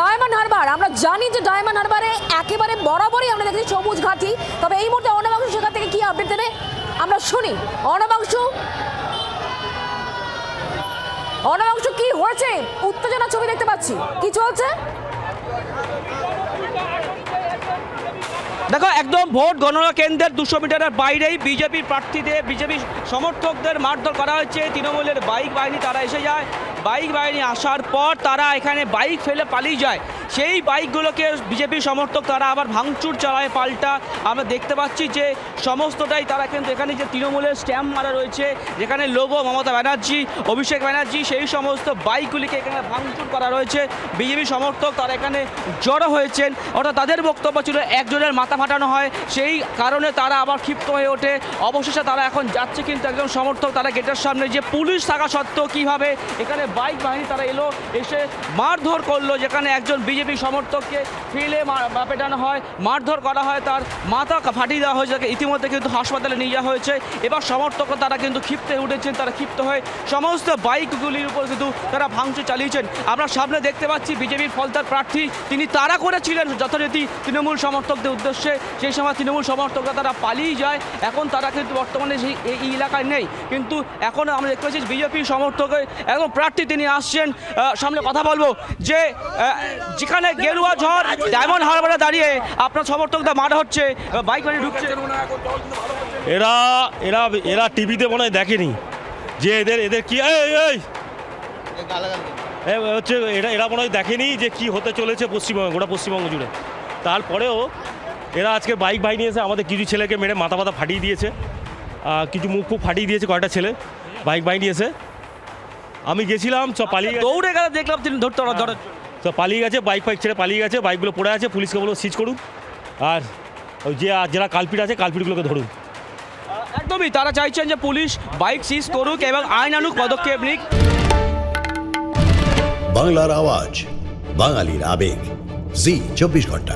Diamond Harbour, আমরা জানি যে ডায়মন্ড হারবারে একেবারে বরাবরই আমরা দেখি সবুজ ঘাঁটি। তবে এই মুহূর্তে অর্ণবাংশু সেখান থেকে কি আপডেট দেবে আমরা শুনি। অর্ণবাংশু, কি হয়েছে? উত্তেজনা ছবি দেখতে পাচ্ছি, কি চলছে? দেখো, একদম ভোট গণনা কেন্দ্রের 200 মিটারের বাইরেই বিজেপির প্রার্থীদের, বিজেপি সমর্থকদের মারধর করা হচ্ছে। তৃণমূলের বাইক বাহিনী তারা এসে যায়, বাইক বাহিনী আসার পর তারা এখানে বাইক ফেলে পালিয়ে যায়। সেই বাইকগুলোকে বিজেপির সমর্থক তারা আবার ভাঙচুর চালায় পাল্টা। আমরা দেখতে পাচ্ছি যে সমস্তটাই তারা কিন্তু এখানে যে তৃণমূলের স্ট্যাম্প মারা রয়েছে, যেখানে লোগো মমতা ব্যানার্জি, অভিষেক ব্যানার্জি, সেই সমস্ত বাইকগুলিকে এখানে ভাঙচুর করা রয়েছে। বিজেপি সমর্থক তারা এখানে জড়ো হয়েছেন, অর্থাৎ তাদের বক্তব্য ছিল একজনের মাথা ফাটানো হয়, সেই কারণে তারা আবার ক্ষিপ্ত হয়ে ওঠে। অবশেষে তারা এখন যাচ্ছে, কিন্তু একজন সমর্থক তারা গেটের সামনে যে পুলিশ থাকা সত্ত্বেও কীভাবে এখানে বাইক বাহিনী তারা এসে মারধর করলো, যেখানে একজন বিজেপি সমর্থককে ফেলে পেটানো হয়, মারধর করা হয়, তার মাথা ফাটিয়ে দেওয়া হয়েছে, ইতিমধ্যে কিন্তু হাসপাতালে নিয়ে যাওয়া হয়েছে। এবার সমর্থক তারা কিন্তু ক্ষিপ্ত হয়ে উঠেছেন, তারা ক্ষিপ্ত হয়ে সমস্ত বাইকগুলির উপর কিন্তু তারা ভাঙচুর চালিয়েছেন। আমরা সামনে দেখতে পাচ্ছি বিজেপির ফলতার প্রার্থী তিনি তাড়া করেছিলেন যথারীতি তৃণমূল সমর্থকদের উদ্দেশ্যে, সেই সময় তৃণমূল সমর্থকরা তারা পালিয়ে যায়। এখন তারা কিন্তু বর্তমানে এই এলাকায় নেই, কিন্তু এখন আমরা দেখতে পাচ্ছি বিজেপি সমর্থকের একদম প্রার্থী তিনি আসছেন। সামনে কথা বলবো যে যেখানে গেরুয়া ঝড় ডায়মন্ড হারবারে দাঁড়িয়ে আপনার সমর্থকদের মারা হচ্ছে, বাইক বাড়ি ঢুকছে। এরা এরা এরা টিভিতে মনে হয় দেখেনি যে এদের কি হচ্ছে, এরা মনে হয় দেখেনি যে কি হতে চলেছে পশ্চিমবঙ্গে, গোটা পশ্চিমবঙ্গ জুড়ে। তারপরেও এরা আজকে বাইক বাহিনী এসে আমাদের কিছু ছেলেকে মেরে মাথা ফাটিয়ে দিয়েছে, কিছু মুখ ফাটিয়ে দিয়েছে কয়েকটা ছেলে বাইক বাহিনী এসে। আমি গেছিলাম, সব পালিয়ে দৌড়ে গেলে দেখলাম তিনি ধরে সব পালিয়ে গেছে, বাইক ছেড়ে পালিয়ে গেছে, বাইকগুলো পড়ে আছে। পুলিশকে বলবো সিজ করুন, আর ওই যারা কালপিট আছে কালপিটগুলোকে ধরুন। একদমই তারা চাইছেন যে পুলিশ বাইক সিজ করুক এবং আইনানুগ পদক্ষেপ নিক। বাংলার আওয়াজ, বাঙালির আবেগ, জি 24 ঘন্টা।